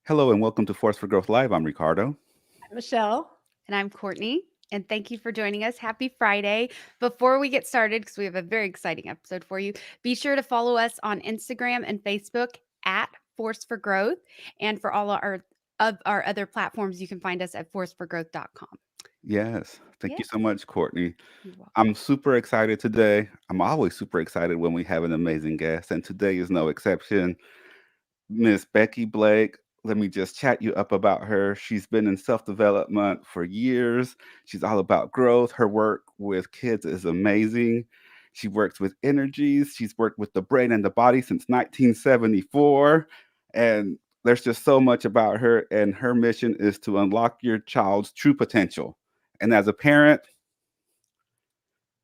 Hello and welcome to Force for Growth Live. I'm Ricardo. Michelle. And I'm Courtney. And thank you for joining us. Happy Friday. Before we get started, because we have a very exciting episode for you, be sure to follow us on Instagram and Facebook at Force for Growth. And for all of our other platforms, you can find us at forceforgrowth.com. Yes, thank Yeah, you so much, Courtney. you're welcome. I'm super excited today. I'm always super excited when we have an amazing guest, and today is no exception. Miss Becky Blake. Let me just chat you up about her. She's been in self development for years. She's all about growth. Her work with kids is amazing. She works with energies. She's worked with the brain and the body since 1974. And there's just so much about her. And her mission is to unlock your child's true potential. And as a parent,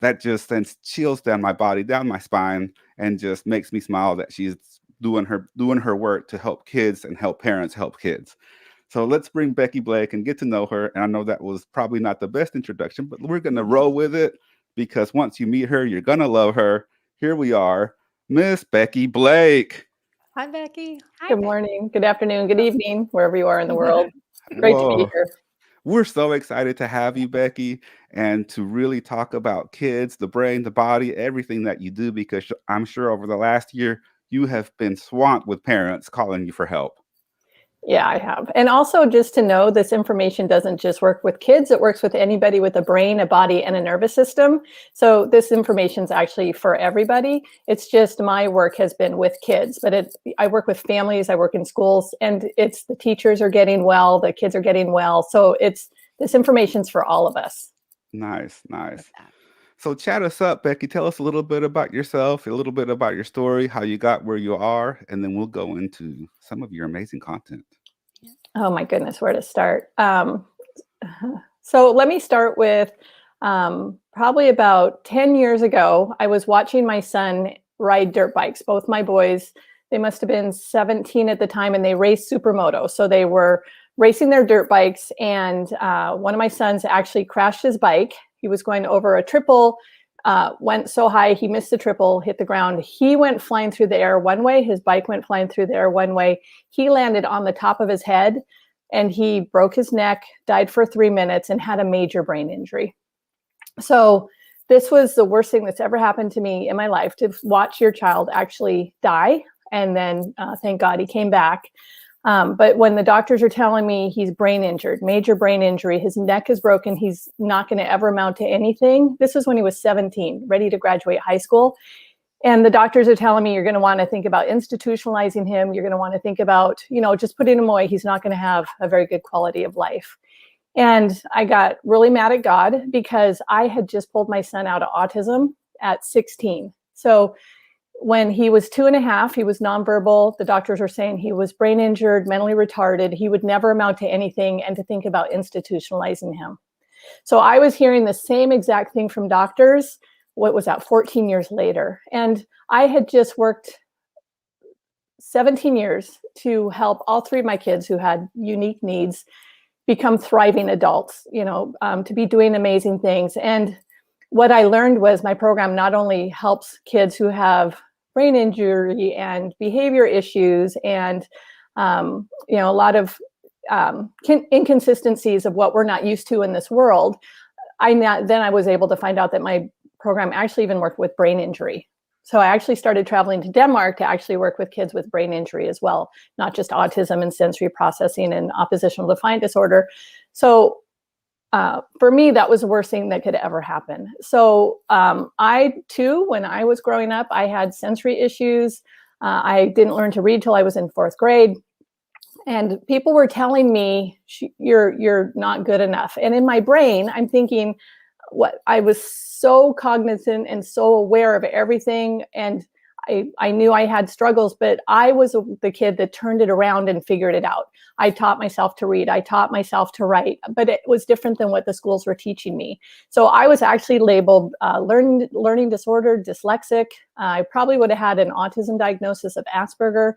that just sends chills down my body, down my spine, and just makes me smile that she's doing her work to help kids and help parents help kids. So let's bring Becky Blake and get to know her. And I know that was probably not the best introduction, but we're gonna roll with it because once you meet her, you're gonna love her. Here we are, Miss Becky Blake. Hi, Becky. Hi, Good Becky. morning, good afternoon, good evening, wherever you are in the world. Great to be Whoa. here. We're so excited to have you, Becky, and to really talk about kids, the brain, the body, everything that you do, because I'm sure over the last year, you have been swamped with parents calling you for help. Yeah, I have. And also just to know this information doesn't just work with kids, it works with anybody with a brain, a body, and a nervous system. So this information is actually for everybody. It's just my work has been with kids, but I work with families, I work in schools, and it's the teachers are getting well, the kids are getting well. So this information's for all of us. Nice, Love nice. that. So chat us up, Becky. Tell us a little bit about yourself, a little bit about your story, how you got where you are, and then we'll go into some of your amazing content. Yeah. Oh my goodness, where to start? So let me start with probably about 10 years ago, I was watching my son ride dirt bikes, both my boys. They must have been 17 at the time, and they raced supermoto. So they were racing their dirt bikes, and one of my sons actually crashed his bike. He was going over a triple, went so high, he missed the triple, hit the ground. He went flying through the air one way. His bike went flying through the air one way. He landed on the top of his head, and he broke his neck, died for 3 minutes, and had a major brain injury. So this was the worst thing that's ever happened to me in my life, to watch your child actually die. And then thank God he came back. But when the doctors are telling me he's brain injured, major brain injury, his neck is broken, he's not going to ever amount to anything. This is when he was 17, ready to graduate high school. And the doctors are telling me you're going to want to think about institutionalizing him. You're going to want to think about, just putting him away. He's not going to have a very good quality of life. And I got really mad at God because I had just pulled my son out of autism at 16. So when he was 2.5, he was nonverbal. The doctors were saying he was brain injured, mentally retarded. He would never amount to anything, and to think about institutionalizing him. So I was hearing the same exact thing from doctors. What was that, 14 years later? And I had just worked 17 years to help all three of my kids who had unique needs become thriving adults, to be doing amazing things. And what I learned was my program not only helps kids who have brain injury and behavior issues and, a lot of inconsistencies of what we're not used to in this world. Then I was able to find out that my program actually even worked with brain injury. So I actually started traveling to Denmark to actually work with kids with brain injury as well, not just autism and sensory processing and oppositional defiant disorder. So for me, that was the worst thing that could ever happen. So I too, when I was growing up, I had sensory issues. I didn't learn to read till I was in 4th grade. And people were telling me, you're not good enough. And in my brain, I'm thinking, what I was so cognizant and so aware of everything. And I knew I had struggles, but I was the kid that turned it around and figured it out. I taught myself to read. I taught myself to write, but it was different than what the schools were teaching me. So I was actually labeled learning disorder, dyslexic. I probably would have had an autism diagnosis of Asperger.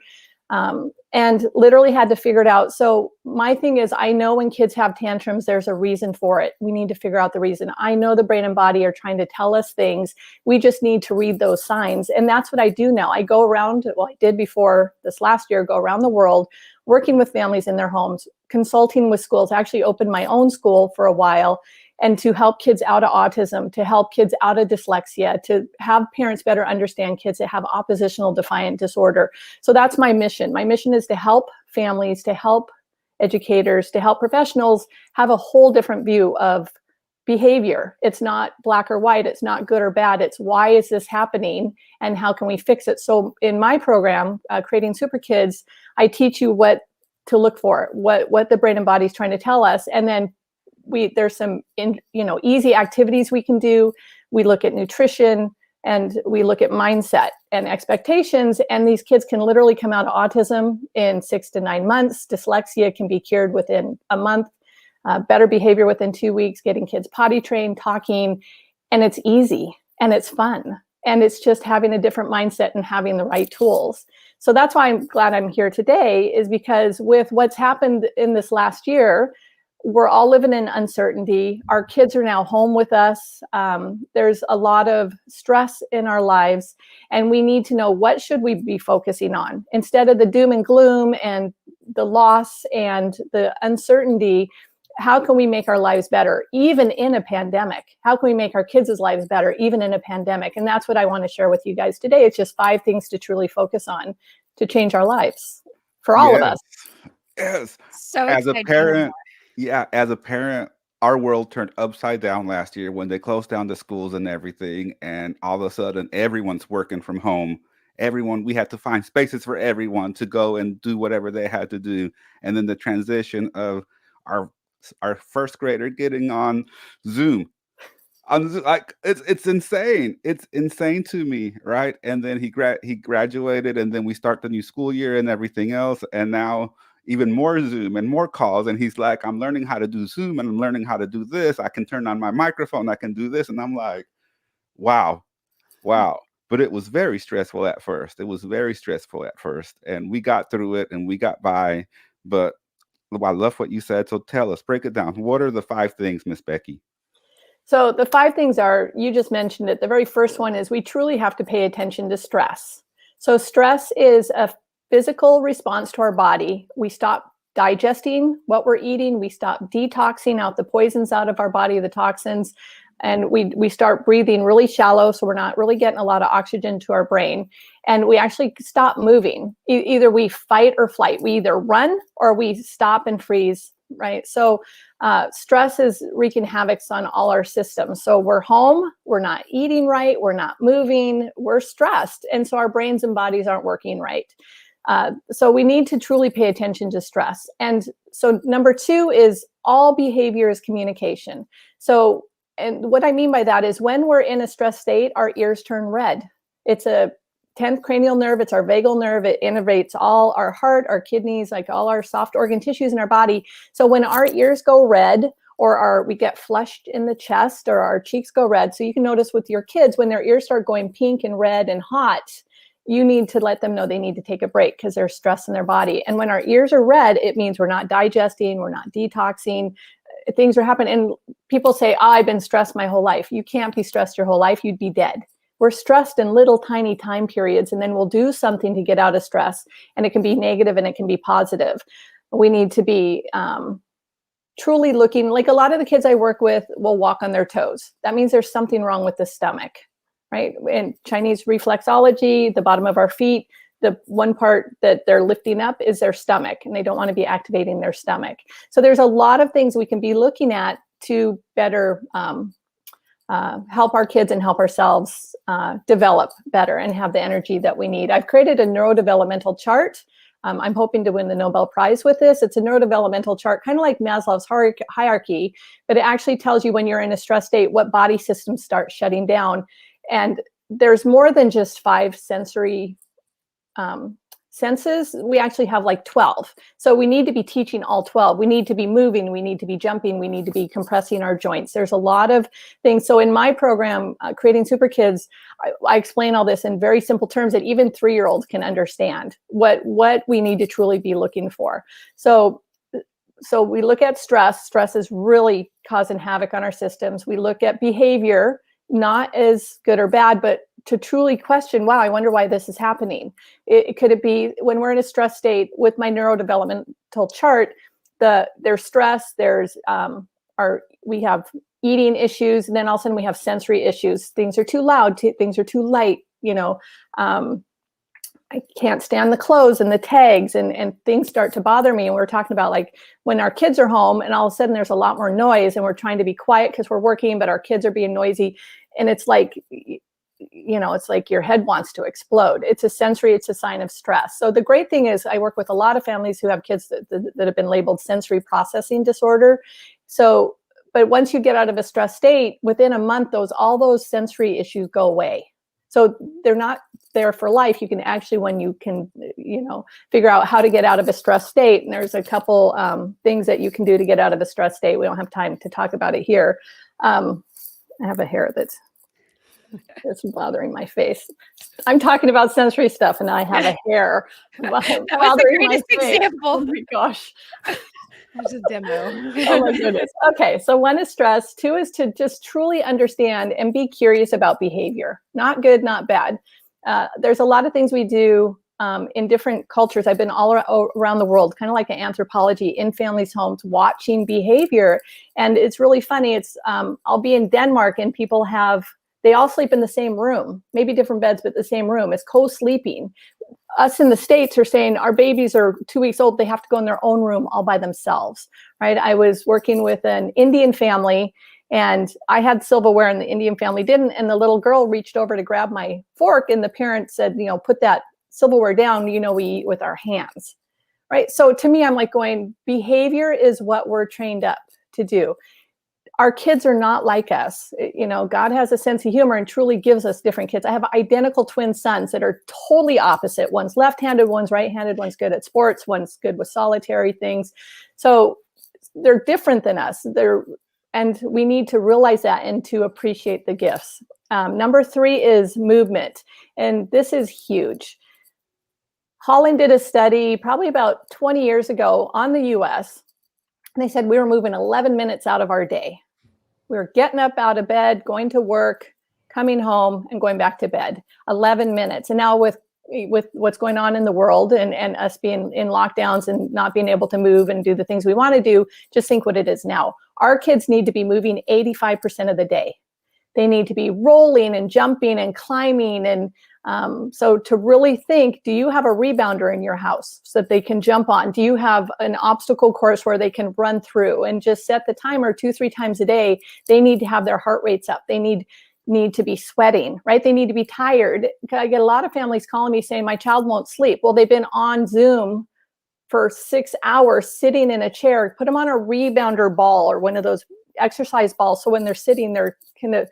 and literally had to figure it out. So my thing is, I know when kids have tantrums, there's a reason for it. We need to figure out the reason. I know the brain and body are trying to tell us things. We just need to read those signs. And that's what I do now. I go around, well, I did before this last year, go around the world, working with families in their homes, consulting with schools. I actually opened my own school for a while, and to help kids out of autism, to help kids out of dyslexia, to have parents better understand kids that have oppositional defiant disorder. So that's my mission. My mission is to help families, to help educators, to help professionals have a whole different view of behavior. It's not black or white. It's not good or bad. It's why is this happening and how can we fix it? So in my program, Creating Super Kids, I teach you what to look for, what the brain and body is trying to tell us. And then there's some easy activities we can do. We look at nutrition and we look at mindset and expectations, and these kids can literally come out of autism in 6 to 9 months. Dyslexia can be cured within a month, better behavior within 2 weeks, getting kids potty trained, talking, and it's easy and it's fun. And it's just having a different mindset and having the right tools. So that's why I'm glad I'm here today, is because with what's happened in this last year, we're all living in uncertainty. Our kids are now home with us. There's a lot of stress in our lives, and we need to know, what should we be focusing on? Instead of the doom and gloom and the loss and the uncertainty, how can we make our lives better, even in a pandemic? How can we make our kids' lives better, even in a pandemic? And that's what I want to share with you guys today. It's just 5 things to truly focus on to change our lives for all of us. Yes. So As a excited to hear parent, as a parent, our world turned upside down last year when they closed down the schools and everything. And all of a sudden, everyone's working from home. We had to find spaces for everyone to go and do whatever they had to do. And then the transition of our first grader getting on Zoom. Like it's insane. It's insane to me, right? And then he graduated, and then we start the new school year and everything else, and now even more Zoom and more calls. And he's like, I'm learning how to do Zoom and I'm learning how to do this. I can turn on my microphone. I can do this. And I'm like, wow. But it was very stressful at first. And we got through it and we got by. But I love what you said. So tell us, break it down. What are the 5 things, Miss Becky? So the 5 things are, you just mentioned it. The very first one is we truly have to pay attention to stress. So stress is a physical response to our body. We stop digesting what we're eating. We stop detoxing out the poisons out of our body, the toxins, and we start breathing really shallow. So we're not really getting a lot of oxygen to our brain. And we actually stop moving. Either we fight or flight. We either run or we stop and freeze, right? So stress is wreaking havoc on all our systems. So we're home, we're not eating right, we're not moving, we're stressed. And so our brains and bodies aren't working right. So we need to truly pay attention to stress. And so number 2 is all behavior is communication. So, and what I mean by that is when we're in a stress state, our ears turn red. It's a 10th cranial nerve. It's our vagal nerve. It innervates all our heart, our kidneys, like all our soft organ tissues in our body. So when our ears go red, or we get flushed in the chest, or our cheeks go red. So you can notice with your kids, when their ears start going pink and red and hot, you need to let them know they need to take a break because there's stress in their body. And when our ears are red, it means we're not digesting, we're not detoxing, things are happening. And people say, I've been stressed my whole life. You can't be stressed your whole life. You'd be dead. We're stressed in little tiny time periods, and then we'll do something to get out of stress. And it can be negative and it can be positive. We need to be truly looking, like a lot of the kids I work with will walk on their toes. That means there's something wrong with the stomach, right? In Chinese reflexology, the bottom of our feet, the one part that they're lifting up is their stomach, and they don't want to be activating their stomach. So there's a lot of things we can be looking at to better help our kids and help ourselves develop better and have the energy that we need. I've created a neurodevelopmental chart. I'm hoping to win the Nobel Prize with this. It's a neurodevelopmental chart, kind of like Maslow's hierarchy, but it actually tells you when you're in a stress state, what body systems start shutting down. And there's more than just 5 sensory senses, we actually have like 12. So we need to be teaching all 12. We need to be moving. We need to be jumping. We need to be compressing our joints. There's a lot of things. So in my program, Creating Super Kids, I explain all this in very simple terms that even 3-year-olds can understand what we need to truly be looking for. So we look at stress. Stress is really causing havoc on our systems. We look at behavior, not as good or bad, but to truly question, wow, I wonder why this is happening. Could it be when we're in a stress state? With my neurodevelopmental chart, there's stress, there's we have eating issues, and then all of a sudden we have sensory issues. Things are too loud, things are too light, I can't stand the clothes and the tags, and things start to bother me. And we're talking about like when our kids are home and all of a sudden there's a lot more noise and we're trying to be quiet because we're working, but our kids are being noisy. And it's like, it's like your head wants to explode. It's a sign of stress. So the great thing is I work with a lot of families who have kids that have been labeled sensory processing disorder. So, but once you get out of a stress state, within a month, all those sensory issues go away. So they're not there for life. You can actually, when you can, figure out how to get out of a stress state. And there's a couple things that you can do to get out of a stress state. We don't have time to talk about it here. I have a hair that's bothering my face. I'm talking about sensory stuff, and I have a hair bothering my face. Example. Oh my gosh. There's a demo. Oh my goodness. Okay, so 1 is stress. 2 is to just truly understand and be curious about behavior. Not good, not bad. There's a lot of things we do in different cultures. I've been all around the world, kind of like an anthropology, in families' homes, watching behavior. And it's really funny. It's I'll be in Denmark, and people they all sleep in the same room, maybe different beds, but the same room. It's co-sleeping. Us in the States are saying our babies are 2 weeks old, they have to go in their own room all by themselves, right? I was working with an Indian family, and I had silverware and the Indian family didn't. And the little girl reached over to grab my fork, and the parent said, put that silverware down, we eat with our hands, right? So to me, I'm like going, behavior is what we're trained up to do. Our kids are not like us. God has a sense of humor and truly gives us different kids. I have identical twin sons that are totally opposite. One's left-handed, one's right-handed, one's good at sports, one's good with solitary things. So they're different than us. And we need to realize that and to appreciate the gifts. Number 3 is movement. And this is huge. Holland did a study probably about 20 years ago on the US. And they said we were moving 11 minutes out of our day. We were getting up out of bed, going to work, coming home, and going back to bed. 11 minutes. And now with what's going on in the world and us being in lockdowns and not being able to move and do the things we want to do, just think what it is now. Our kids need to be moving 85% of the day. They need to be rolling and jumping and climbing. And so to really think, do you have a rebounder in your house so that they can jump on? Do you have an obstacle course where they can run through? And just set the timer 2-3 times a day. They need to have their heart rates up. They need to be sweating, right? They need to be tired. I get a lot of families calling me saying, my child won't sleep. Well, they've been on Zoom for 6 hours sitting in a chair. Put them on a rebounder ball or one of those exercise balls. So when they're sitting, they're kind of,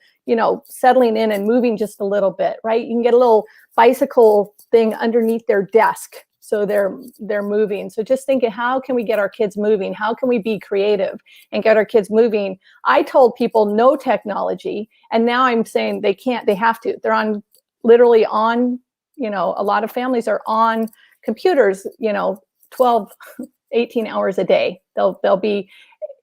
settling in and moving just a little bit, right? You can get a little bicycle thing underneath their desk. So they're moving. So just thinking, how can we get our kids moving? How can we be creative and get our kids moving? I told people no technology. And now I'm saying they can't, they have to. They're literally on, a lot of families are on computers, 12, 18 hours a day. They'll be,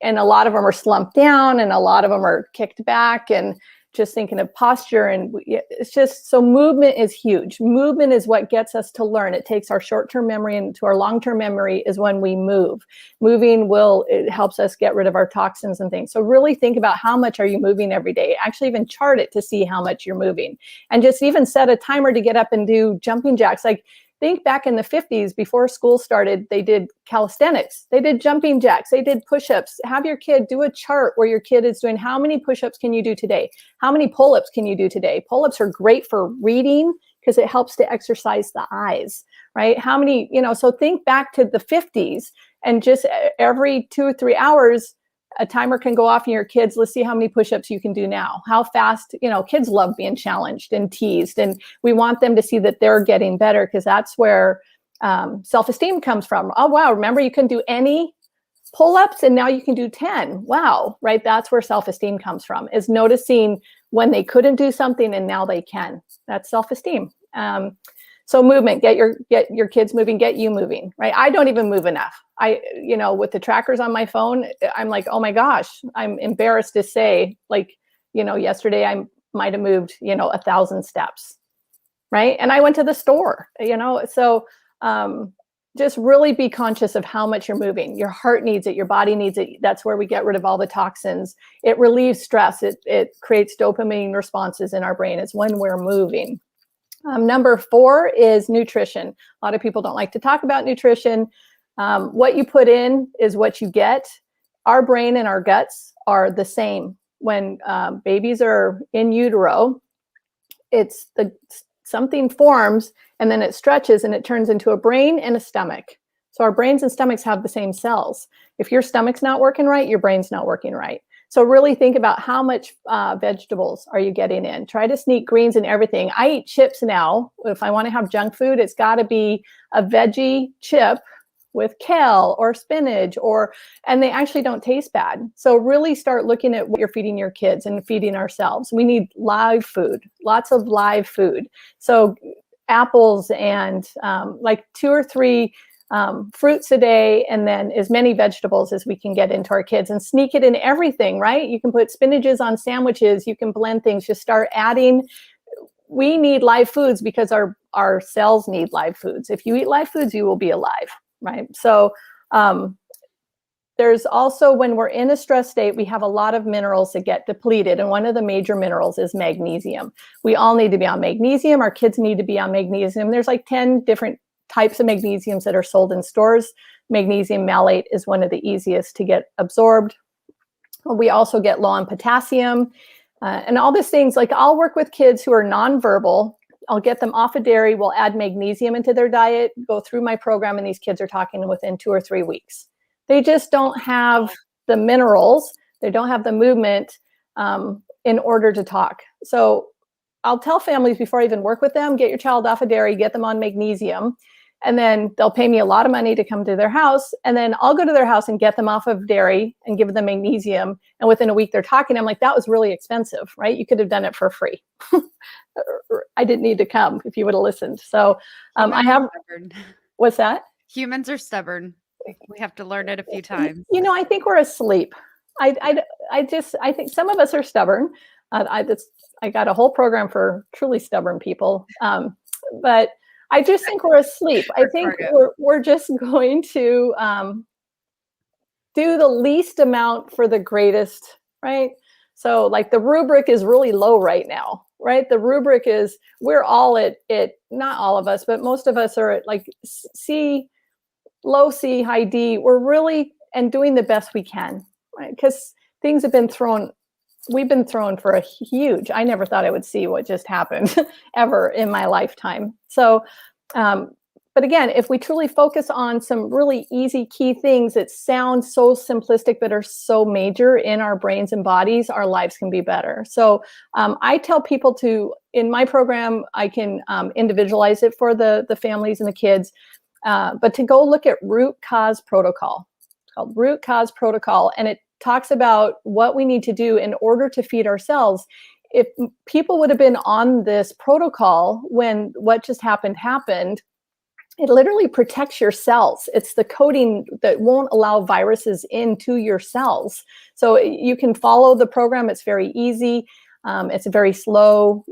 and a lot of them are slumped down and a lot of them are kicked back and just thinking of posture. And it's just, so movement is huge. Movement is what gets us to learn. It takes our short-term memory into our long-term memory is when we move. Moving it helps us get rid of our toxins and things. So really think about how much are you moving every day. Actually even chart it to see how much you're moving. And just even set a timer to get up and do jumping jacks. Like think back in the 50s, before school started, they did calisthenics, they did jumping jacks, they did push-ups. Have your kid do a chart where your kid is doing how many push-ups can you do today? How many pull-ups can you do today? Pull-ups are great for reading because it helps to exercise the eyes, right? How many, so think back to the 50s and just every 2 or 3 hours, a timer can go off in your kids. Let's see how many push-ups you can do now. How fast, kids love being challenged and teased. And we want them to see that they're getting better because that's where self-esteem comes from. Oh, wow, remember you couldn't do any pull-ups and now you can do 10. Wow, right? That's where self-esteem comes from, is noticing when they couldn't do something and now they can. That's self-esteem. So movement, get your kids moving, get you moving, right? I don't even move enough. With the trackers on my phone, I'm like, oh my gosh, I'm embarrassed to say, like, yesterday I might have moved, 1,000 steps, right? And I went to the store, so just really be conscious of how much you're moving. Your heart needs it, your body needs it. That's where we get rid of all the toxins. It relieves stress. It creates dopamine responses in our brain. It's when we're moving. Number 4 is nutrition. A lot of people don't like to talk about nutrition. What you put in is what you get. Our brain and our guts are the same. When babies are in utero, something forms and then it stretches and it turns into a brain and a stomach. So our brains and stomachs have the same cells. If your stomach's not working right, your brain's not working right. So really think about how much vegetables are you getting in. Try to sneak greens in everything. I eat chips now. If I want to have junk food, it's got to be a veggie chip with kale or spinach, and they actually don't taste bad. So really start looking at what you're feeding your kids and feeding ourselves. We need live food, lots of live food. So apples and like 2 or 3 fruits a day, and then as many vegetables as we can get into our kids, and sneak it in everything, right? You can put spinaches on sandwiches, you can blend things, just start adding. We need live foods because our cells need live foods. If you eat live foods, you will be alive, right? So there's also, when we're in a stress state, we have a lot of minerals that get depleted. And one of the major minerals is magnesium. We all need to be on magnesium. Our kids need to be on magnesium. There's like 10 different types of magnesiums that are sold in stores. Magnesium malate is one of the easiest to get absorbed. We also get low on potassium and all these things. Like, I'll work with kids who are nonverbal. I'll get them off of dairy. We'll add magnesium into their diet, go through my program, and these kids are talking within 2 or 3 weeks. They just don't have the minerals. They don't have the movement in order to talk. So I'll tell families before I even work with them, get your child off of dairy, get them on magnesium, and then they'll pay me a lot of money to come to their house. And then I'll go to their house and get them off of dairy and give them magnesium. And within a week they're talking. I'm like, that was really expensive, right? You could have done it for free. I didn't need to come if you would have listened. So I have, what's that? Humans are stubborn. We have to learn it a few times. I think we're asleep. I think some of us are stubborn. I got a whole program for truly stubborn people. But I just think we're asleep. I think we're just going to do the least amount for the greatest, right? So like the rubric is really low right now, right? The rubric is, we're all at it, not all of us, but most of us are at like C, low C, high D. We're really, and doing the best we can, right? Because things have been thrown. We've been thrown for a huge, I never thought I would see what just happened ever in my lifetime. So, but again, if we truly focus on some really easy key things that sound so simplistic but are so major in our brains and bodies, our lives can be better. So I tell people in my program, I can individualize it for the families and the kids, but to go look at root cause protocol. It's called root cause protocol, and it talks about what we need to do in order to feed ourselves. If people would have been on this protocol when what just happened, it literally protects your cells. It's the coating that won't allow viruses into your cells. So you can follow the program. It's very easy. It's a very slow,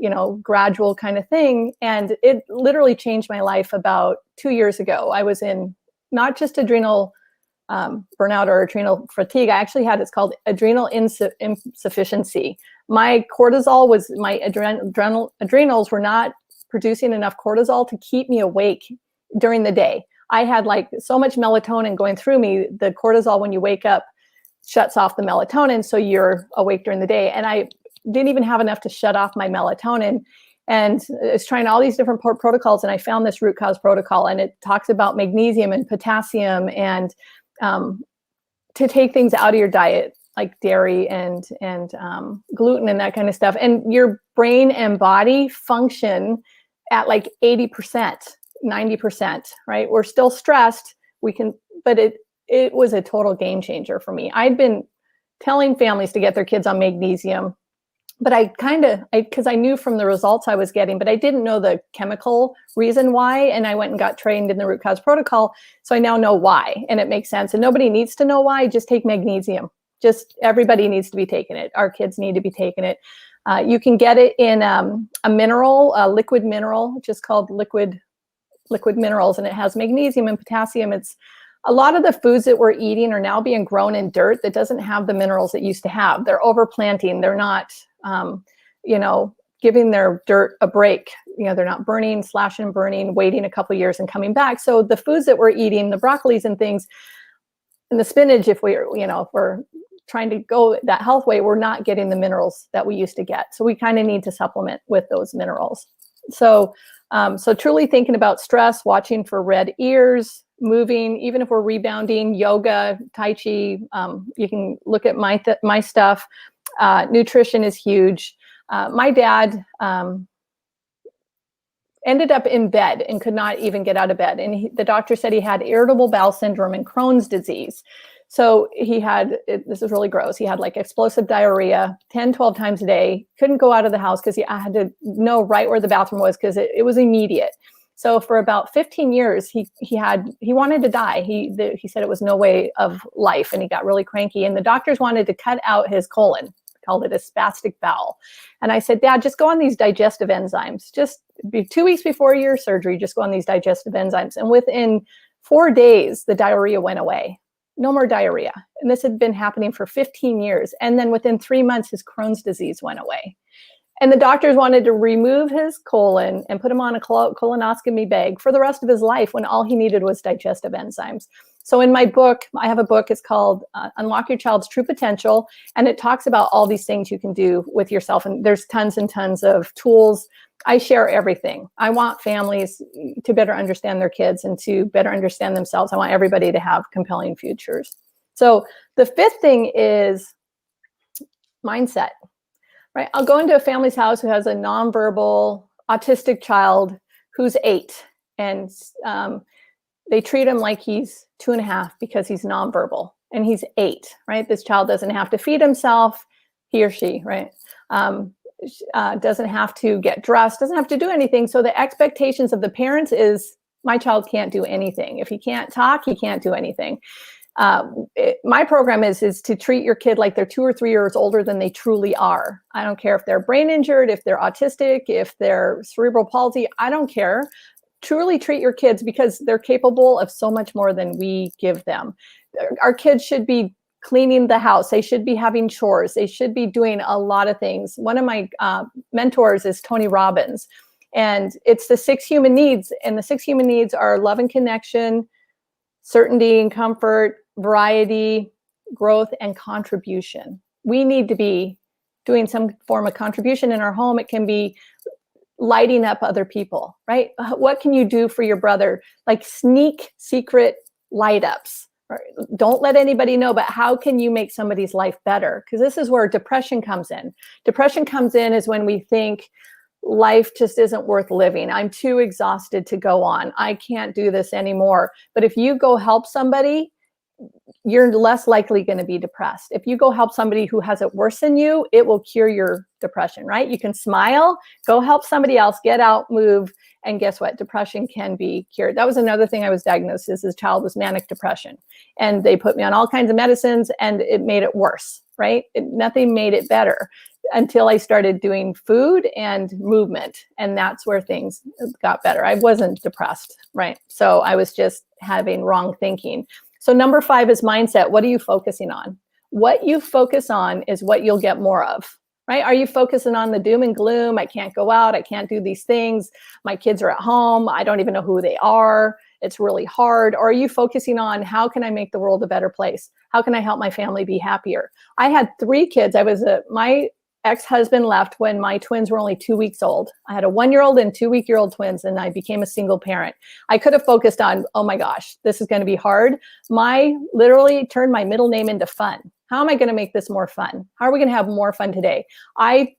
gradual kind of thing. And it literally changed my life about 2 years ago. I was in not just adrenal burnout or adrenal fatigue. I actually had, it's called adrenal insufficiency. My adrenals were not producing enough cortisol to keep me awake during the day. I had like so much melatonin going through me. The cortisol, when you wake up, shuts off the melatonin, so you're awake during the day. And I didn't even have enough to shut off my melatonin. And it's trying all these different protocols. And I found this root cause protocol, and it talks about magnesium and potassium and to take things out of your diet, like dairy and gluten and that kind of stuff. And your brain and body function at like 80%. 90%, right? We're still stressed. But it was a total game changer for me. I'd been telling families to get their kids on magnesium, but because I knew from the results I was getting, but I didn't know the chemical reason why. And I went and got trained in the root cause protocol. So I now know why, and it makes sense. And nobody needs to know why. Just take magnesium. Just everybody needs to be taking it. Our kids need to be taking it. You can get it in a mineral, a liquid mineral, which is called liquid minerals, and it has magnesium and potassium. It's a lot of the foods that we're eating are now being grown in dirt that doesn't have the minerals it used to have. They're overplanting. They're not, giving their dirt a break. They're not burning, slashing and burning, waiting a couple of years and coming back. So the foods that we're eating, the broccolis and things, and the spinach, if we're trying to go that health way, we're not getting the minerals that we used to get. So we kind of need to supplement with those minerals. So truly thinking about stress, watching for red ears, moving, even if we're rebounding, yoga, Tai Chi, you can look at my stuff. Nutrition is huge. My dad ended up in bed and could not even get out of bed. And the doctor said he had irritable bowel syndrome and Crohn's disease. So this is really gross. He had like explosive diarrhea 10, 12 times a day, couldn't go out of the house because I had to know right where the bathroom was because it was immediate. So for about 15 years, he wanted to die. He said it was no way of life, and he got really cranky. And the doctors wanted to cut out his colon, called it a spastic bowel. And I said, Dad, just go on these digestive enzymes. Just 2 weeks before your surgery, just go on these digestive enzymes. And within 4 days, the diarrhea went away. No more diarrhea. And this had been happening for 15 years. And then within 3 months, his Crohn's disease went away. And the doctors wanted to remove his colon and put him on a colonoscopy bag for the rest of his life when all he needed was digestive enzymes. So in my book, I have a book, it's called Unlock Your Child's True Potential. And it talks about all these things you can do with yourself. And there's tons and tons of tools. I share everything. I want families to better understand their kids and to better understand themselves. I want everybody to have compelling futures. So the fifth thing is mindset. Right, I'll go into a family's house who has a nonverbal autistic child who's 8, and they treat him like he's 2.5 because he's nonverbal, and he's 8. Right, this child doesn't have to feed himself, he or she, right, doesn't have to get dressed, doesn't have to do anything. So the expectations of the parents is my child can't do anything. If he can't talk, he can't do anything. My program is to treat your kid like they're 2 or 3 years older than they truly are. I don't care if they're brain injured, if they're autistic, if they're cerebral palsy, I don't care. Truly treat your kids because they're capable of so much more than we give them. Our kids should be cleaning the house. They should be having chores. They should be doing a lot of things. One of my mentors is Tony Robbins, and it's the 6 human needs. And the 6 human needs are love and connection, certainty and comfort, variety, growth, and contribution. We need to be doing some form of contribution in our home. It can be lighting up other people, right? What can you do for your brother? Like sneak secret light ups. Don't let anybody know, but how can you make somebody's life better? Because this is where depression comes in. Depression comes in is when we think life just isn't worth living. I'm too exhausted to go on. I can't do this anymore. But if you go help somebody, you're less likely going to be depressed. If you go help somebody who has it worse than you, it will cure your depression, right? You can smile, go help somebody else, get out, move, and guess what? Depression can be cured. That was another thing I was diagnosed as a child, was manic depression. And they put me on all kinds of medicines and it made it worse, right? Nothing made it better until I started doing food and movement. And that's where things got better. I wasn't depressed, right? So I was just having wrong thinking. So number 5 is mindset. What are you focusing on? What you focus on is what you'll get more of, right? Are you focusing on the doom and gloom? I can't go out. I can't do these things. My kids are at home. I don't even know who they are. It's really hard. Or are you focusing on how can I make the world a better place? How can I help my family be happier? I had 3 kids. My ex-husband left when my twins were only 2 weeks old. I had a 1-year-old and 2-week-old twins, and I became a single parent. I could have focused on, oh my gosh, this is going to be hard. Literally turned my middle name into fun. How am I going to make this more fun? How are we going to have more fun today? I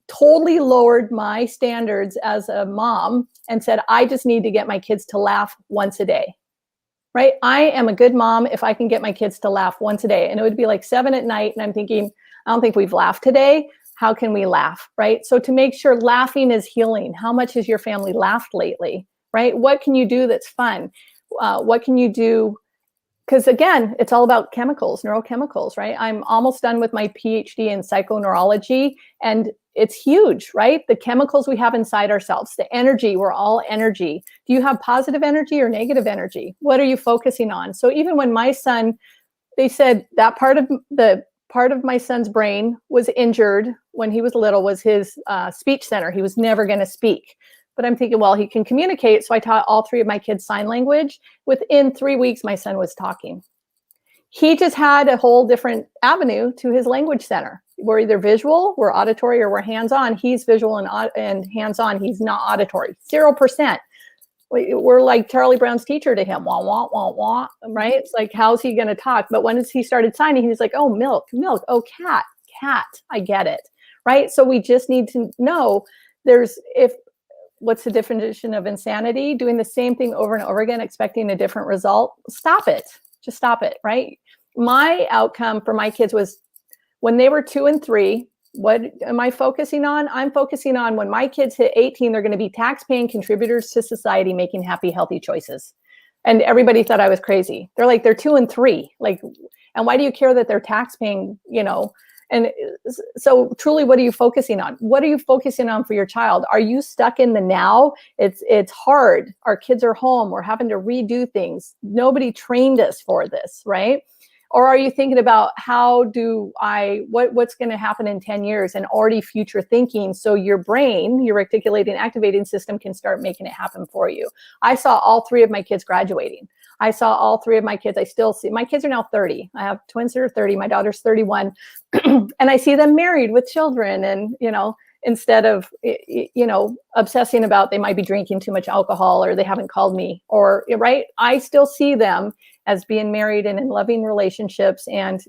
totally lowered my standards as a mom and said, I just need to get my kids to laugh once a day. Right? I am a good mom if I can get my kids to laugh once a day. And it would be like 7 at night. And I'm thinking, I don't think we've laughed today. How can we laugh? Right? So to make sure laughing is healing, how much has your family laughed lately? Right? What can you do that's fun? What can you do? Because again, it's all about chemicals, neurochemicals, right? I'm almost done with my PhD in psychoneurology, and it's huge, right? The chemicals we have inside ourselves, the energy, we're all energy. Do you have positive energy or negative energy? What are you focusing on? So even when my son, they said that part of my son's brain was injured when he was little was his speech center. He was never going to speak. But I'm thinking, well, he can communicate. So I taught all 3 of my kids sign language. Within 3 weeks, my son was talking. He just had a whole different avenue to his language center. We're either visual, we're auditory, or we're hands-on. He's visual and hands-on. He's not auditory. 0%. We're like Charlie Brown's teacher to him. Wah, wah, wah, wah, right? It's like, how's he going to talk? But once he started signing, he was like, oh, milk, milk. Oh, cat, cat. I get it, right? So we just need to know what's the definition of insanity? Doing the same thing over and over again, expecting a different result. Stop it. Just stop it, right? My outcome for my kids was when they were 2 and 3, what am I focusing on? I'm focusing on when my kids hit 18, they're going to be tax-paying contributors to society, making happy, healthy choices. And everybody thought I was crazy. They're like, they're 2 and 3. Like, and why do you care that they're tax-paying, And so truly, what are you focusing on? What are you focusing on for your child? Are you stuck in the now? It's hard. Our kids are home. We're having to redo things. Nobody trained us for this, right? Or are you thinking about what's going to happen in 10 years and already future thinking so your brain, your reticulating activating system can start making it happen for you? I saw all 3 of my kids graduating. I saw all 3 of my kids. I still see, my kids are now 30. I have twins that are 30. My daughter's 31. And I see them married with children. And, instead of, obsessing about they might be drinking too much alcohol or they haven't called me or, right? I still see them as being married and in loving relationships. And,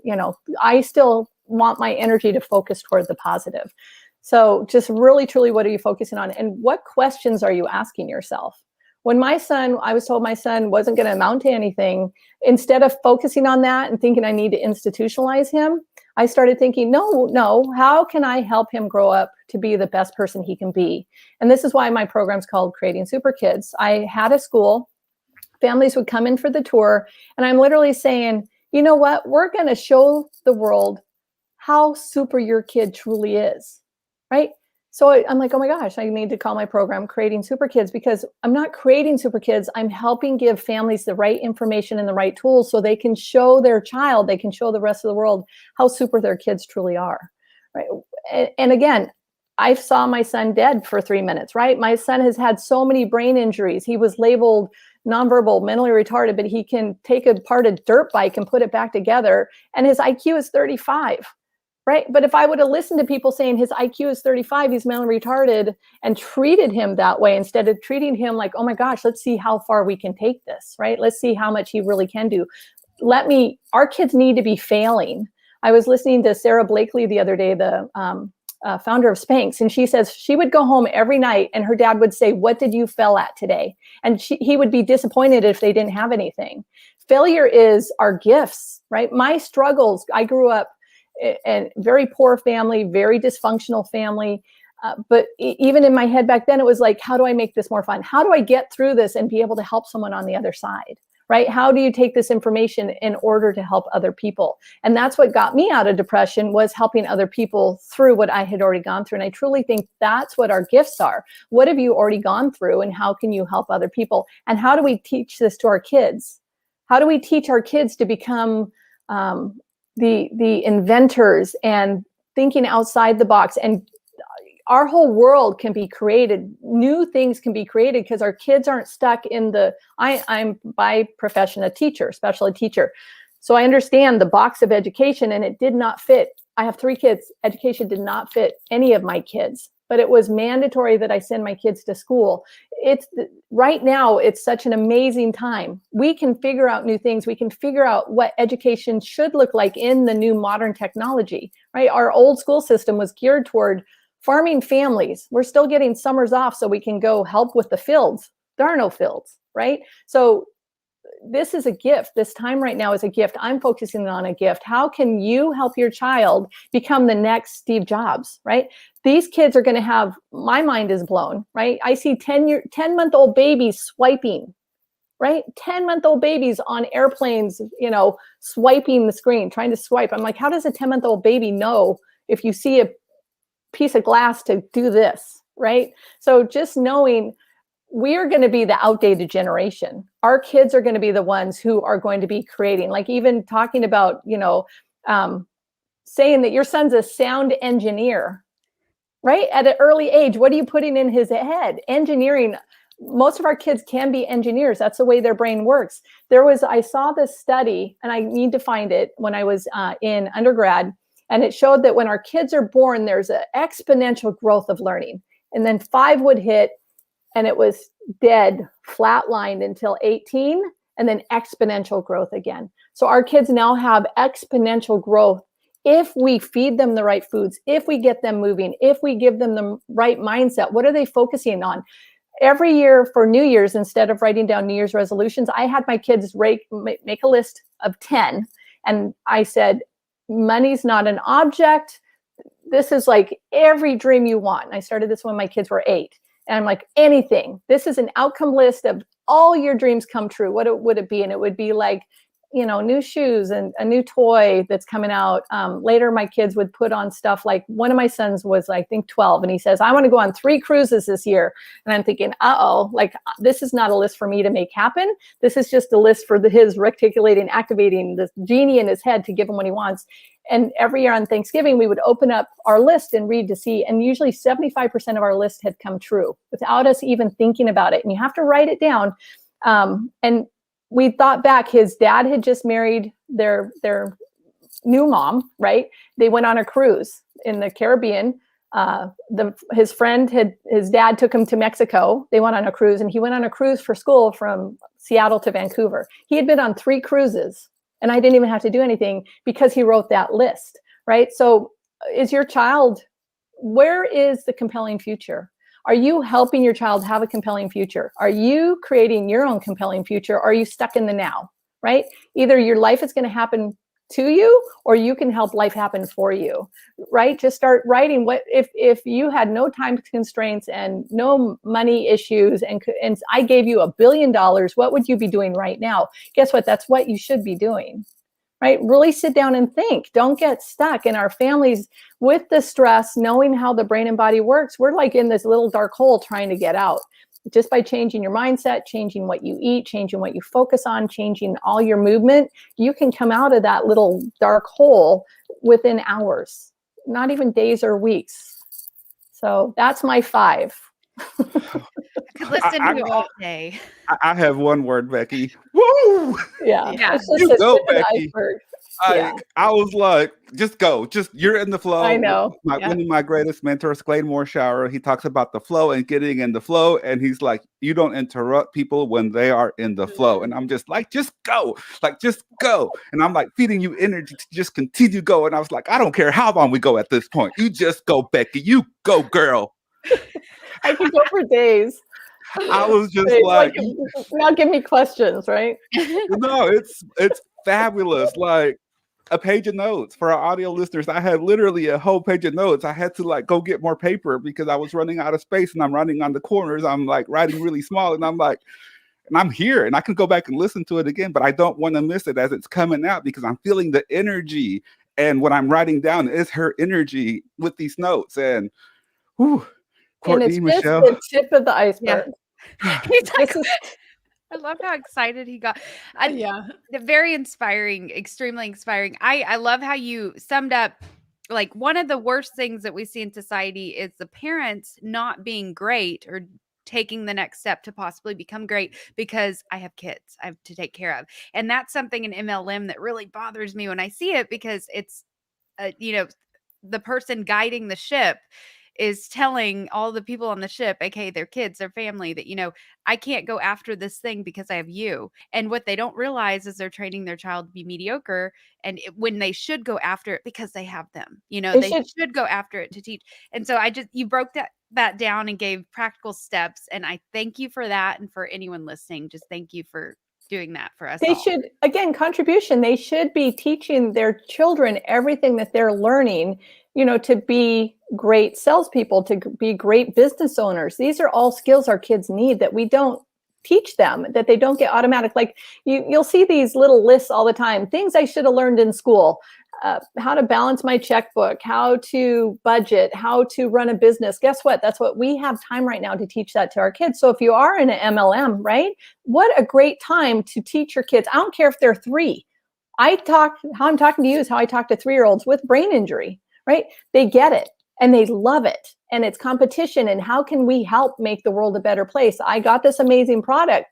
I still want my energy to focus toward the positive. So just really, truly, what are you focusing on? And what questions are you asking yourself? When I was told my son wasn't going to amount to anything, instead of focusing on that and thinking I need to institutionalize him, I started thinking, no, how can I help him grow up to be the best person he can be? And this is why my program's called Creating Super Kids. I had a school, families would come in for the tour, and I'm literally saying, you know what? We're going to show the world how super your kid truly is, right? So I'm like, oh my gosh, I need to call my program Creating Super Kids, because I'm not creating super kids. I'm helping give families the right information and the right tools so they can show their child, they can show the rest of the world how super their kids truly are, right? And again, I saw my son dead for 3 minutes, right? My son has had so many brain injuries. He was labeled nonverbal, mentally retarded, but he can take apart a dirt bike and put it back together. And his IQ is 35. Right. But if I would have listened to people saying his IQ is 35, he's mentally retarded, and treated him that way instead of treating him like, oh my gosh, let's see how far we can take this. Right. Let's see how much he really can do. Our kids need to be failing. I was listening to Sarah Blakely the other day, the founder of Spanx, and she says she would go home every night and her dad would say, what did you fail at today? And he would be disappointed if they didn't have anything. Failure is our gifts, right? My struggles, I grew up and very poor family, very dysfunctional family. But even in my head back then, it was like, how do I make this more fun? How do I get through this and be able to help someone on the other side, right? How do you take this information in order to help other people? And that's what got me out of depression, was helping other people through what I had already gone through. And I truly think that's what our gifts are. What have you already gone through and how can you help other people? And how do we teach this to our kids? How do we teach our kids to become the inventors and thinking outside the box? And our whole world can be created. New things can be created because our kids aren't stuck in I'm by profession a teacher, special ed teacher. So I understand the box of education, and it did not fit. I have 3 kids. Education did not fit any of my kids, but it was mandatory that I send my kids to school. Right now, it's such an amazing time. We can figure out new things. We can figure out what education should look like in the new modern technology, right? Our old school system was geared toward Farming families, we're still getting summers off so we can go help with the fields. There are no fields, right? So this is a gift. This time right now is a gift. I'm focusing on a gift. How can you help your child become the next Steve Jobs, right? These kids are going to have, my mind is blown, right? I see 10-month-old babies swiping, right? 10-month-old babies on airplanes, swiping the screen, trying to swipe. I'm like, how does a 10-month-old baby know if you see a piece of glass to do this, right? So just knowing we are going to be the outdated generation. Our kids are going to be the ones who are going to be creating, like even talking about, saying that your son's a sound engineer, right? At an early age, what are you putting in his head? Engineering. Most of our kids can be engineers. That's the way their brain works. I saw this study, and I need to find it, when I was in undergrad, and it showed that when our kids are born, there's an exponential growth of learning. And then 5 would hit, and it was dead, flatlined until 18, and then exponential growth again. So our kids now have exponential growth if we feed them the right foods, if we get them moving, if we give them the right mindset. What are they focusing on? Every year for New Year's, instead of writing down New Year's resolutions, I had my kids make a list of 10. And I said, money's not an object. This is like every dream you want. And I started this when my kids were 8. And I'm like, anything. This is an outcome list of all your dreams come true. What would it be? And it would be like, new shoes and a new toy that's coming out. Later, my kids would put on stuff like, one of my sons was, I think, 12. And he says, I want to go on 3 cruises this year. And I'm thinking, like, this is not a list for me to make happen. This is just a list for his reticulating, activating the genie in his head to give him what he wants. And every year on Thanksgiving, we would open up our list and read to see. And usually 75% of our list had come true without us even thinking about it. And you have to write it down. And we thought back, his dad had just married their new mom, right? They went on a cruise in the Caribbean. His dad took him to Mexico. They went on a cruise, and he went on a cruise for school from Seattle to Vancouver. He had been on 3 cruises. And I didn't even have to do anything because he wrote that list, right? So is your child, where is the compelling future? Are you helping your child have a compelling future? Are you creating your own compelling future? Or are you stuck in the now, right? Either your life is going to happen to you, or you can help life happen for you, right? Just start writing. What if you had no time constraints and no money issues, and I gave you $1 billion, what would you be doing right now? Guess what? That's what you should be doing, right? Really sit down and think. Don't get stuck. In our families, with the stress, knowing how the brain and body works, we're like in this little dark hole trying to get out. Just by changing your mindset, changing what you eat, changing what you focus on, changing all your movement, you can come out of that little dark hole within hours, not even days or weeks. So that's my 5. I could listen to you all day. I have one word, Becky. Woo! Yeah. Yeah. It's just You a go, tip of the Becky. iceberg. Like, I was like, just go. Just, you're in the flow. I know. One of my greatest mentors, Claymore Shower, he talks about the flow and getting in the flow. And he's like, you don't interrupt people when they are in the flow. And I'm just like, just go. Like, just go. And I'm like feeding you energy to just continue go. And I was like, I don't care how long we go at this point. You just go, Becky. You go, girl. I could go for days. I was just like, now give me questions, right? No, it's fabulous. Like, a page of notes for our audio listeners. I had literally a whole page of notes. I had to like go get more paper because I was running out of space, and I'm running on the corners. I'm like writing really small, and I'm like, and I'm here, and I can go back and listen to it again, but I don't want to miss it as it's coming out because I'm feeling the energy. And what I'm writing down is her energy with these notes. And whew, Courtney, and it's Michelle. just the tip of the iceberg. Yeah. He's like, I love how excited he got. Very inspiring, extremely inspiring. I love how you summed up, like, one of the worst things that we see in society is the parents not being great or taking the next step to possibly become great because I have kids I have to take care of. And that's something in MLM that really bothers me when I see it, because it's, the person guiding the ship is telling all the people on the ship, aka their kids, their family, that, I can't go after this thing because I have you. And what they don't realize is they're training their child to be mediocre, and when they should go after it because they have them. They They should. should go after it to teach. And so you broke that down and gave practical steps, and I thank you for that. And for anyone listening, just thank you for doing that for us They all. should, again, contribution. They should be teaching their children everything that they're learning, to be great salespeople, to be great business owners. These are all skills our kids need that we don't teach them, that they don't get automatic. Like you'll see these little lists all the time, things I should have learned in school. How to balance my checkbook, how to budget, how to run a business. Guess what? That's what we have time right now to teach that to our kids. So if you are in an MLM, right, what a great time to teach your kids. I don't care if they're 3. How I'm talking to you is how I talk to 3-year-olds with brain injury, right? They get it and they love it. And it's competition. And how can we help make the world a better place? I got this amazing product.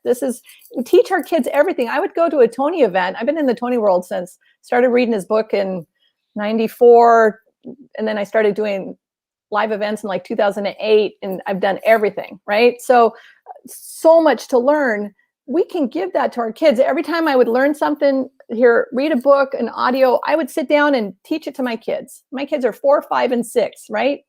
Teach our kids everything. I would go to a Tony event. I've been in the Tony world since started reading his book in 94. And then I started doing live events in like 2008, and I've done everything, right? So much to learn. We can give that to our kids. Every time I would learn something here, read a book, an audio, I would sit down and teach it to my kids. My kids are 4, 5, and 6, right?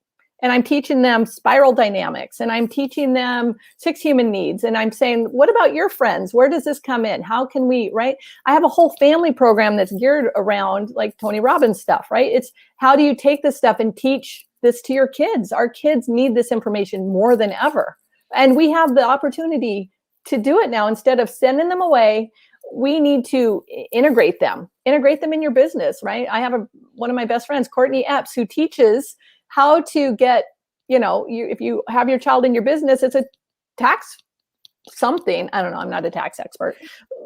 And I'm teaching them spiral dynamics, and I'm teaching them 6 human needs. And I'm saying, what about your friends? Where does this come in? How can we, right? I have a whole family program that's geared around like Tony Robbins stuff, right? It's how do you take this stuff and teach this to your kids? Our kids need this information more than ever. And we have the opportunity to do it now. Instead of sending them away, we need to integrate them in your business, right? I have one of my best friends, Courtney Epps, who teaches how to get, if you have your child in your business, it's a tax something. I don't know. I'm not a tax expert.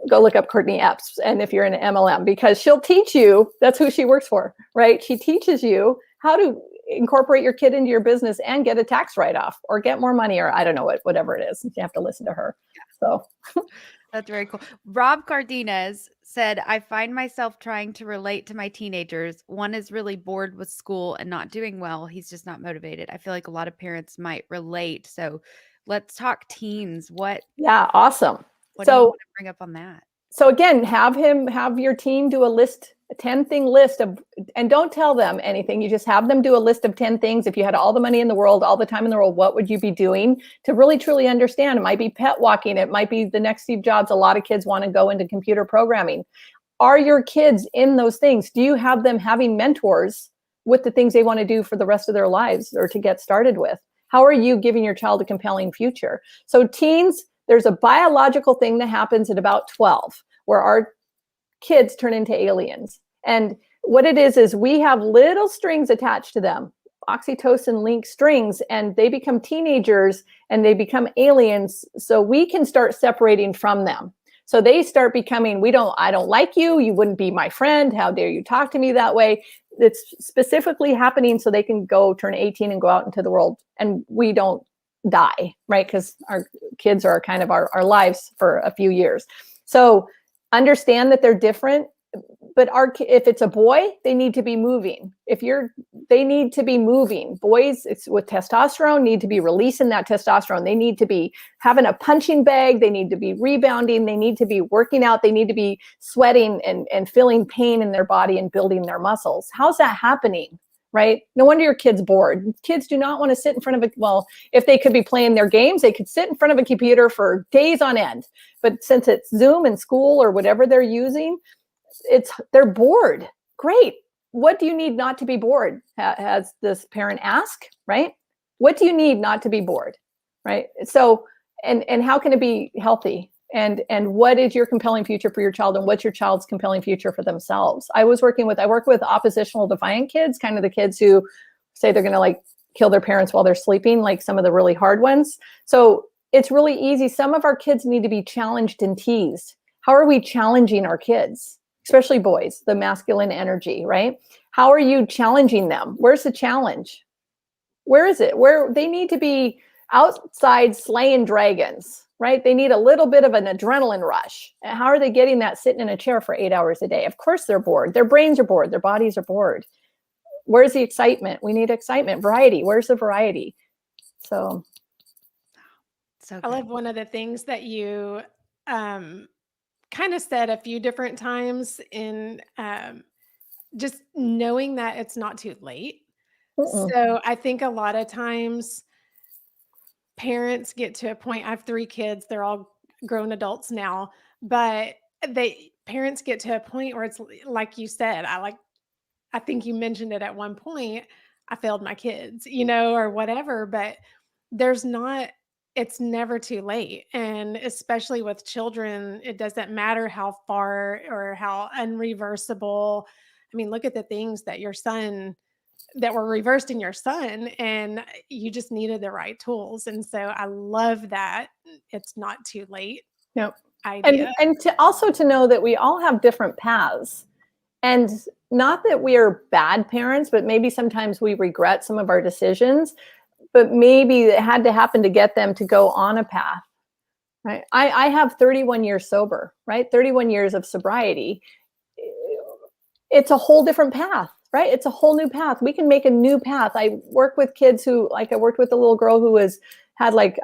Go look up Courtney Epps. And if you're in an MLM, because she'll teach you, that's who she works for, right? She teaches you how to incorporate your kid into your business and get a tax write-off or get more money, or I don't know whatever it is. You have to listen to her. So that's very cool. Rob Cardenas said, I find myself trying to relate to my teenagers. One is really bored with school and not doing well. He's just not motivated. I feel like a lot of parents might relate. So let's talk teens. Yeah, awesome. What do you want to bring up on that? So again, have your team do a 10-thing list and don't tell them anything. You just have them do a list of 10 things. If you had all the money in the world, all the time in the world, what would you be doing to really truly understand? It might be pet walking. It might be the next Steve Jobs. A lot of kids want to go into computer programming. Are your kids in those things? Do you have them having mentors with the things they want to do for the rest of their lives or to get started with? How are you giving your child a compelling future? So teens, there's a biological thing that happens at about 12 where our kids turn into aliens. And what it is we have little strings attached to them, oxytocin linked strings, and they become teenagers and they become aliens. So we can start separating from them. So they start becoming, I don't like you. You wouldn't be my friend. How dare you talk to me that way? It's specifically happening so they can go turn 18 and go out into the world. And we don't die, right? Because our kids are kind of our lives for a few years. So understand that they're different, but if it's a boy, they need to be moving. They need to be moving. Boys, it's with testosterone, need to be releasing that testosterone. They need to be having a punching bag. They need to be rebounding. They need to be working out. They need to be sweating and feeling pain in their body and building their muscles. How's that happening? Right? No wonder your kid's bored. Kids do not want to sit in front of if they could be playing their games, they could sit in front of a computer for days on end. But since it's Zoom and school or whatever they're using, they're bored. Great. What do you need not to be bored? Has this parent ask, right? What do you need not to be bored? Right? So, and how can it be healthy? And what is your compelling future for your child, and what's your child's compelling future for themselves? I work with oppositional defiant kids, kind of the kids who say they're going to kill their parents while they're sleeping, like some of the really hard ones. So it's really easy. Some of our kids need to be challenged and teased. How are we challenging our kids, especially boys, the masculine energy, right? How are you challenging them? Where's the challenge? Where is it? Where they need to be outside slaying dragons, right? They need a little bit of an adrenaline rush. And how are they getting that sitting in a chair for 8 hours a day? Of course they're bored. Their brains are bored. Their bodies are bored. where's the excitement? We need excitement, variety. Where's the variety? So So I good. love one of the things that you kind of said a few different times in just knowing that it's not too late. So I think a lot of times parents get to a point. I have 3 kids, they're all grown adults now, but parents get to a point where it's like you said, I think you mentioned it at one point, I failed my kids, or whatever, but there's not it's never too late. And especially with children, it doesn't matter how far or how unreversible. I mean, look at the things that were reversed in your son, and you just needed the right tools. And so I love that it's not too late Yep. idea. And to also to know that we all have different paths. And not that we are bad parents, but maybe sometimes we regret some of our decisions, but maybe it had to happen to get them to go on a path. Right? I have 31 years sober, right? 31 years of sobriety. It's a whole different path, right? It's a whole new path. We can make a new path. I work with kids who, like I worked with a little girl who had like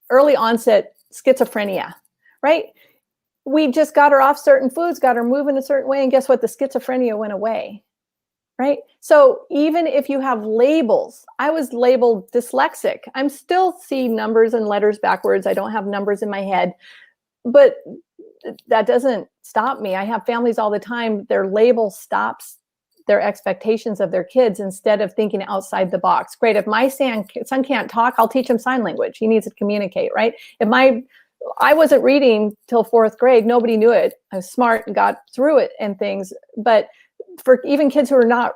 early onset schizophrenia, right? We just got her off certain foods, got her moving a certain way, and guess what? The schizophrenia went away, right? So even if you have labels, I was labeled dyslexic. I'm still seeing numbers and letters backwards. I don't have numbers in my head, but that doesn't stop me. I have families all the time. Their label stops their expectations of their kids instead of thinking outside the box. Great. If my son can't talk, I'll teach him sign language. He needs to communicate, right? I wasn't reading till 4th grade. Nobody knew it. I was smart and got through it and things. But for even kids who are not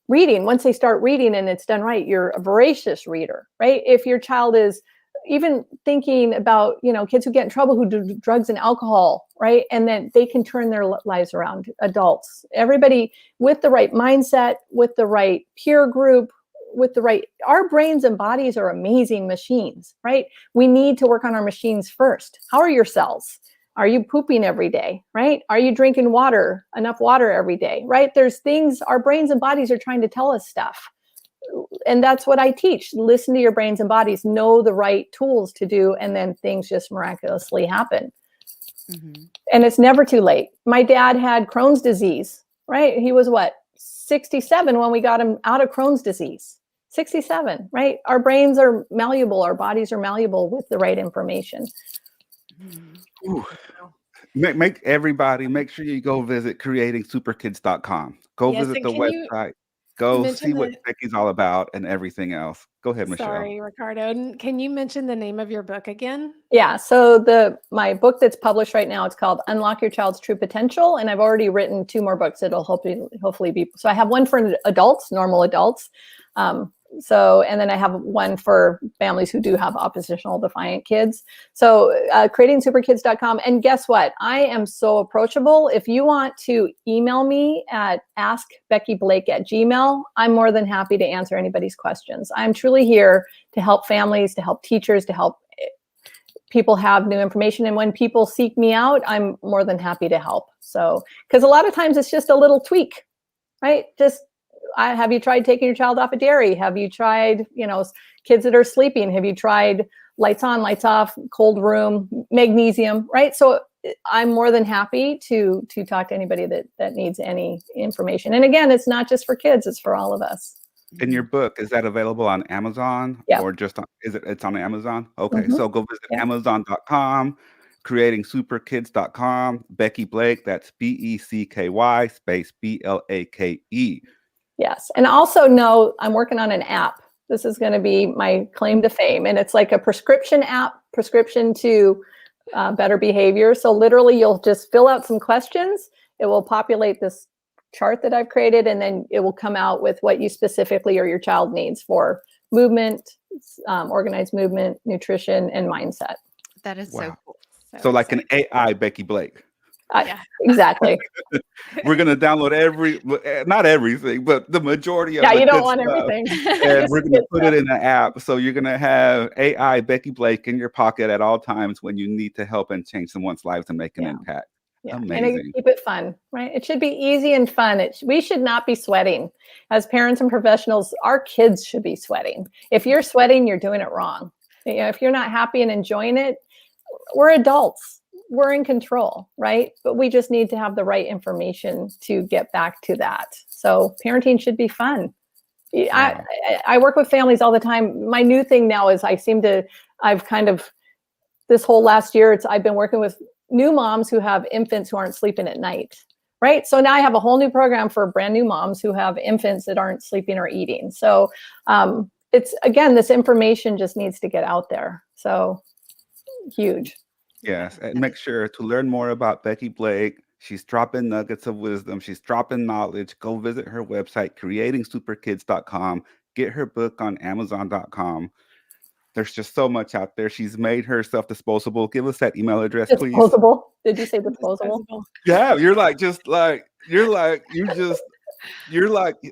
reading, once they start reading and it's done right, you're a voracious reader, right? If your child is even thinking about, kids who get in trouble, who do drugs and alcohol, right? And then they can turn their lives around. Adults, everybody with the right mindset, with the right peer group, our brains and bodies are amazing machines, right? We need to work on our machines first. How are your cells? Are you pooping every day, right? Are you drinking enough water every day, right? There's things, our brains and bodies are trying to tell us stuff. And that's what I teach. Listen to your brains and bodies, know the right tools to do, and then things just miraculously happen. Mm-hmm. And it's never too late. My dad had Crohn's disease, right? He was 67 when we got him out of Crohn's disease. 67, right? Our brains are malleable. Our bodies are malleable with the right information. Ooh. Make sure you go visit creatingsuperkids.com. Go visit the website. Go see what Becky's all about and everything else. Go ahead, Michelle. Sorry, Ricardo. Can you mention the name of your book again? Yeah. So my book that's published right now, it's called Unlock Your Child's True Potential. And I've already written 2 more books that'll hopefully be. So I have one for adults, normal adults. And then I have one for families who do have oppositional defiant kids. So creatingsuperkids.com. And guess what? I am so approachable. If you want to email me at askbeckyblake@gmail.com, I'm more than happy to answer anybody's questions. I'm truly here to help families, to help teachers, to help people have new information. And when people seek me out, I'm more than happy to help. So, because a lot of times it's just a little tweak, right? Have you tried taking your child off of dairy? Have you tried, kids that are sleeping? Have you tried lights on, lights off, cold room, magnesium, right? So I'm more than happy to talk to anybody that needs any information. And again, it's not just for kids, it's for all of us. And your book, is that available on Amazon? Yeah. Or just it's on Amazon? Okay. Mm-hmm. So go visit Amazon.com, creatingsuperkids.com, Becky Blake, that's BECKY space BLAKE. Yes. And also know I'm working on an app. This is going to be my claim to fame. And it's like a prescription app, prescription to better behavior. So literally you'll just fill out some questions. It will populate this chart that I've created, and then it will come out with what you specifically or your child needs for movement, organized movement, nutrition, and mindset. That is so cool. So like an AI Becky Blake. Yeah, exactly. We're going to download not everything, but the majority of it. Yeah, you don't want everything. And we're going to put it in an app. So you're going to have AI Becky Blake in your pocket at all times when you need to help and change someone's lives and make an impact. Yeah, and Amazing. keep it fun, right? It should be easy and fun. We should not be sweating. As parents and professionals, our kids should be sweating. If you're sweating, you're doing it wrong. If you're not happy and enjoying it, we're adults. We're in control, right? But we just need to have the right information to get back to that. So parenting should be fun. Wow. I work with families all the time. My new thing now is I've kind of, this whole last year, I've been working with new moms who have infants who aren't sleeping at night, right? So now I have a whole new program for brand new moms who have infants that aren't sleeping or eating. So it's, again, this information just needs to get out there. So huge. Yes, and make sure to learn more about Becky Blake. She's dropping nuggets of wisdom. She's dropping knowledge. Go visit her website, creatingsuperkids.com. Get her book on amazon.com. There's just so much out there. She's made herself disposable. Give us that email address, please. Disposable. Did you say disposable? Yeah, you're like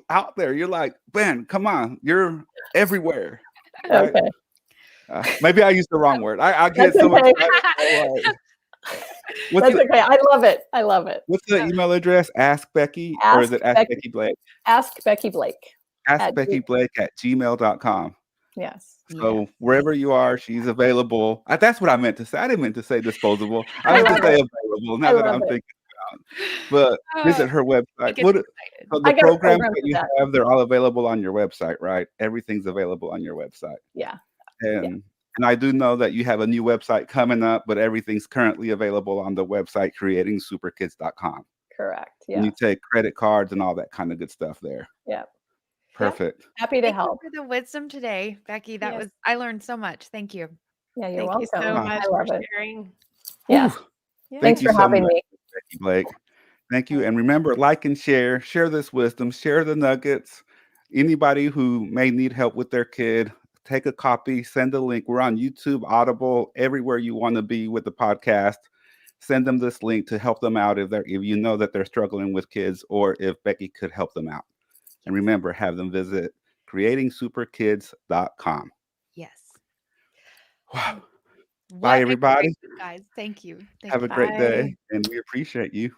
out there. You're like, Ben, come on. You're everywhere. Right? Okay. Maybe I used the wrong word. I get That's so okay. excited. That's okay. I love it. I love it. What's the email address? Ask Becky, or is it Ask Becky Blake? Ask Becky Blake. Ask Becky Blake at gmail.com. Yes. So wherever you are, she's available. That's what I meant to say. I didn't mean to say disposable. I meant to say available. Now that I'm thinking about it. But visit her website. So the programs that you have, they're all available on your website, right? Everything's available on your website. Yeah. And I do know that you have a new website coming up, but everything's currently available on the website creatingsuperkids.com. Correct. Yeah. And you take credit cards and all that kind of good stuff there. Yeah. Perfect. Yep. Happy to help. Thank you for the wisdom today, Becky. I learned so much. Thank you. Yeah, you're welcome. Thank you so much for sharing. Yeah. Thanks for having me, Becky Blake. Thank you. And remember, like and share this wisdom, share the nuggets. Anybody who may need help with their kid, take a copy, send a link. We're on YouTube, Audible, everywhere you want to be with the podcast. Send them this link to help them out if you know that they're struggling with kids, or if Becky could help them out. And remember, have them visit creatingsuperkids.com. Yes. Wow. Bye, everybody. Guys. Thank you. Have a great day, and we appreciate you.